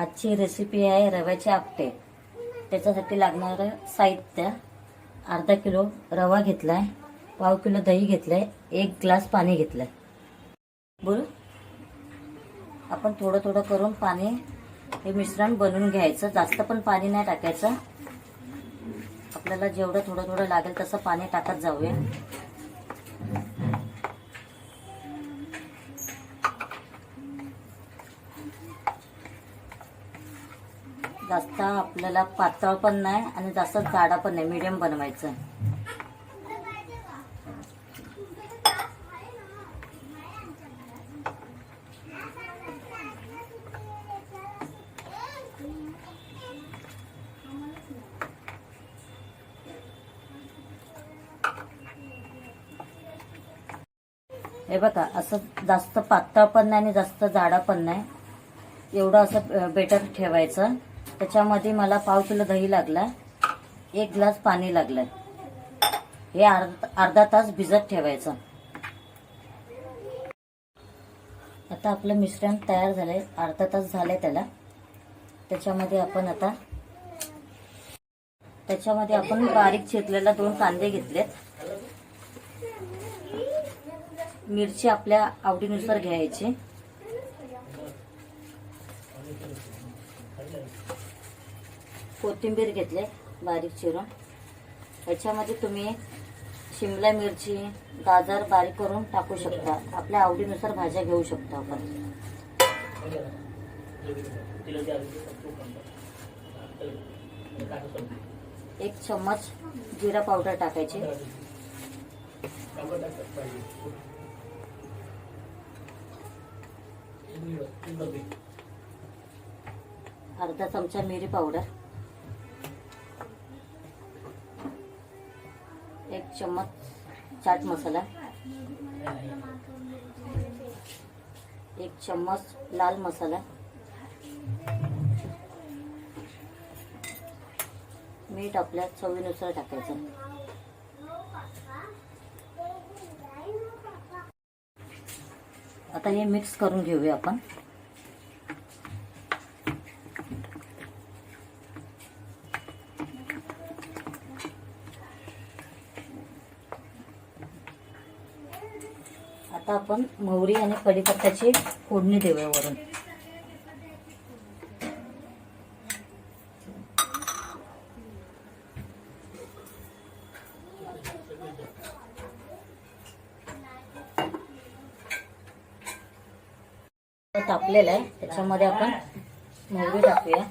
आजची रेसिपी आहे रव्याचे आपटे। त्याच्यासाठी लागणारं साहित्य अर्धा किलो रवा घेतलाय, पाव किलो दही घेतलंय, 1 ग्लास पाणी घेतलंय। बोल आपण थोडं थोडं करून पाणी हे मिश्रण बनवून घ्यायचं। जास्त पण पाणी नाही टाकायचं, आपल्याला जेवढं थोडं थोडं लागेल तसं पाणी टाकत जाऊया। जास्त आपल्याला पातळ पण नाही आणि जास्त जाडा पण नाही, मीडियम बनवायचं। हे बघा, असं जास्त पातळ पण नाही आणि जास्त जाडा पण नाही, एवढं असं बेटर ठेवायचं। त्याच्यामध्ये मला पाव किलो दही लागलाय, 1 ग्लास पाणी लागलंय। हे अर्धा तास भिजत ठेवायचं। आता आपलं मिश्रण तयार झालंय, अर्धा तास झालंय त्याला। त्याच्यामध्ये आपण बारीक चिरलेला 2 कांदे घेतलेत। मिरची आपल्या आवडीनुसार घ्यायची। कोथिंबीर घेतले बारीक चिरून। याच्यामध्ये तुम्ही शिमला मिरची, गाजर बारीक करून टाकू शकता। आपल्या आवडीनुसार भाज्या घेऊ शकतो आपण। 1 चम्मच जिरा पावडर टाकायची। अर्धा चमचा मिरी पावडर, 1 चम्मच चाट मसाला, 1 चम्मच लाल मसाला, मीठ आपल्या चवीनुसार टाकायचं। आता हे मिक्स करून घेऊया आपण। आता आपण मोहरी आणि कढीपत्त्याची फोडणी देऊया वरून। तापलेलं आहे, त्याच्यामध्ये आपण मोहरी टाकूया।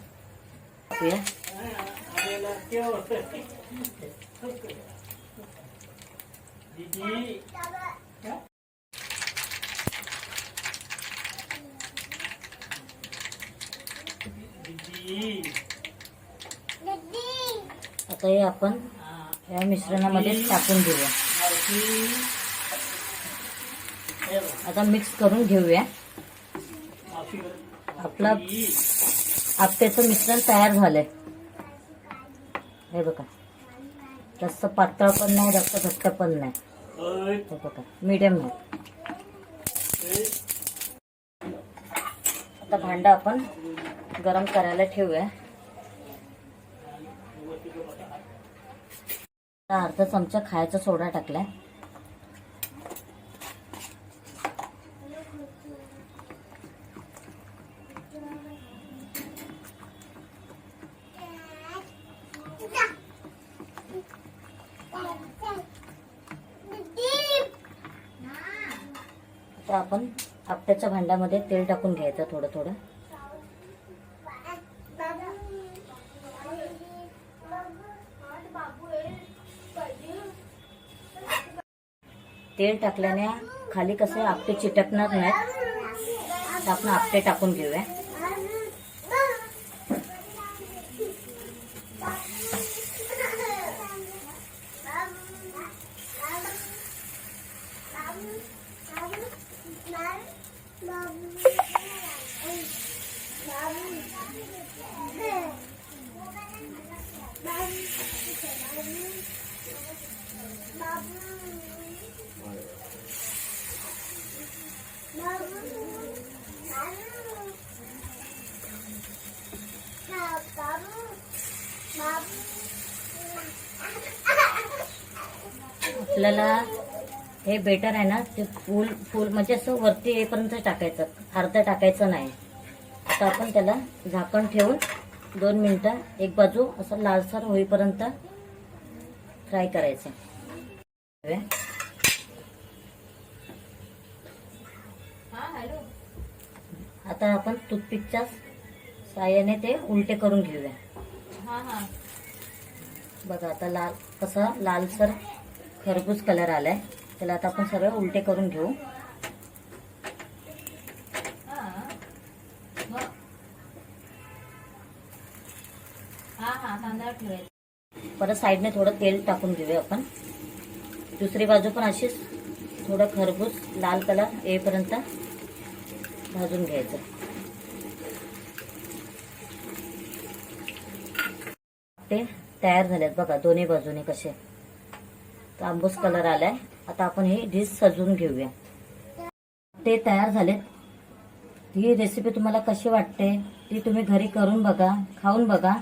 आता हे आपण या मिश्रणामध्ये टाकून घेऊया। आता मिक्स करून घेऊया। आपला आपट्याचं मिश्रण तयार झालंय। हे बघा, जास्त पातळ पण नाही, जास्त घट्ट पण नाही, हे बघा मीडियम आहे। आता भांडं आपण गरम करायला ठेवूया। अर्धा चमचा खायचा सोडा टाकलाय। आता आपण आपट्याच्या भांड्यामध्ये तेल टाकून घ्यायचं थोडं थोडं। तेल टाकल्याने खाली कसे आपटे चिटकणार नाहीत। आपण आपटे टाकून घेऊया। आपल्याला हे बेटर आहे ना ते फुल फुल म्हणजे असं वरती येईपर्यंत टाकायचं, अर्ध टाकायचं नाही. आता आपण त्याला झाकण ठेवून 2 मिनिटं एक बाजू असं लालसर होईपर्यंत फ्राय करायचं. आता आपण टूथपिकच्या साहाय्याने ते उलटे करून घेऊया. बघा आता लाल कसा लालसर खरबूज कलर आलाय. त्याला आता आपण सगळं उलटे करून घेऊ. परत साईडने थोडं तेल टाकून घेऊया आपण. दुसरी बाजू पण अशीच थोडं खरबूज लाल कलर येईपर्यंत भाजून घ्यायचं. ते तयार झालेत बघा दोन्ही बाजूने कसे तांबूस कलर आलाय. आता आपण ही डिश सजवून घेऊया. ते तयार झालेत. ही रेसिपी तुम्हाला कशी वाटते ती तुम्ही घरी करून बघा, खाऊन बघा.